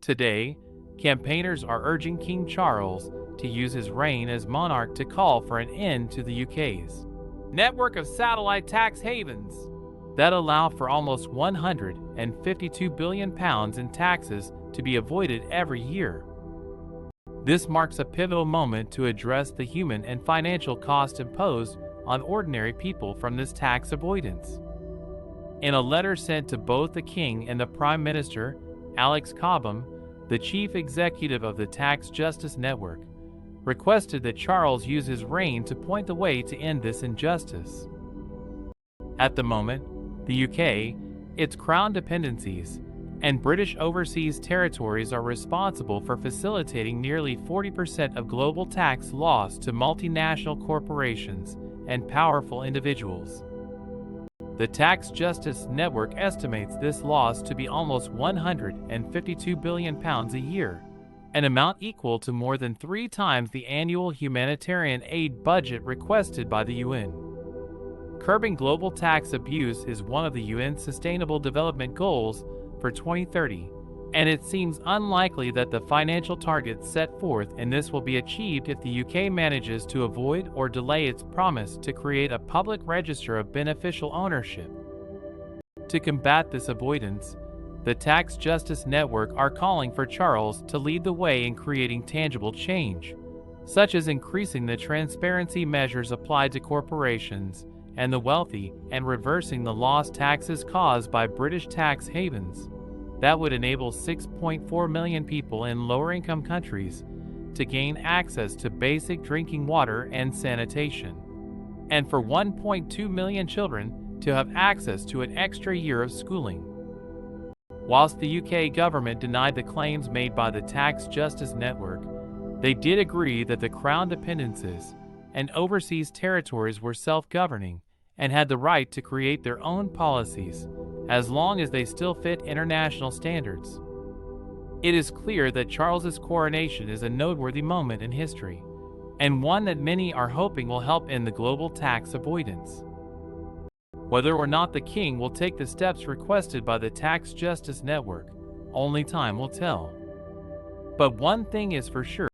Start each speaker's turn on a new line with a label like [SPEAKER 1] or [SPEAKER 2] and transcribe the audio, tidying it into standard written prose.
[SPEAKER 1] Today, campaigners are urging King Charles to use his reign as monarch to call for an end to the UK's network of satellite tax havens that allow for almost £152 billion in taxes to be avoided every year. This marks a pivotal moment to address the human and financial cost imposed on ordinary people from this tax avoidance. In a letter sent to both the King and the Prime Minister, Alex Cobham, the chief executive of the Tax Justice Network, requested that Charles use his reign to point the way to end this injustice. At the moment, the UK, its Crown dependencies, and British overseas territories are responsible for facilitating nearly 40% of global tax loss to multinational corporations and powerful individuals. The Tax Justice Network estimates this loss to be almost £152 billion a year, an amount equal to more than 3 times the annual humanitarian aid budget requested by the UN. Curbing global tax abuse is one of the UN's Sustainable Development Goals for 2030, and it seems unlikely that the financial targets set forth in this will be achieved if the UK manages to avoid or delay its promise to create a public register of beneficial ownership. To combat this avoidance, the Tax Justice Network are calling for Charles to lead the way in creating tangible change, such as increasing the transparency measures applied to corporations and the wealthy and reversing the lost taxes caused by British tax havens. That would enable 6.4 million people in lower-income countries to gain access to basic drinking water and sanitation, and for 1.2 million children to have access to an extra year of schooling. Whilst the UK government denied the claims made by the Tax Justice Network, they did agree that the Crown dependencies and overseas territories were self-governing and had the right to create their own policies, as long as they still fit international standards. It is clear that Charles's coronation is a noteworthy moment in history, and one that many are hoping will help end the global tax avoidance. Whether or not the King will take the steps requested by the Tax Justice Network, only time will tell. But one thing is for sure.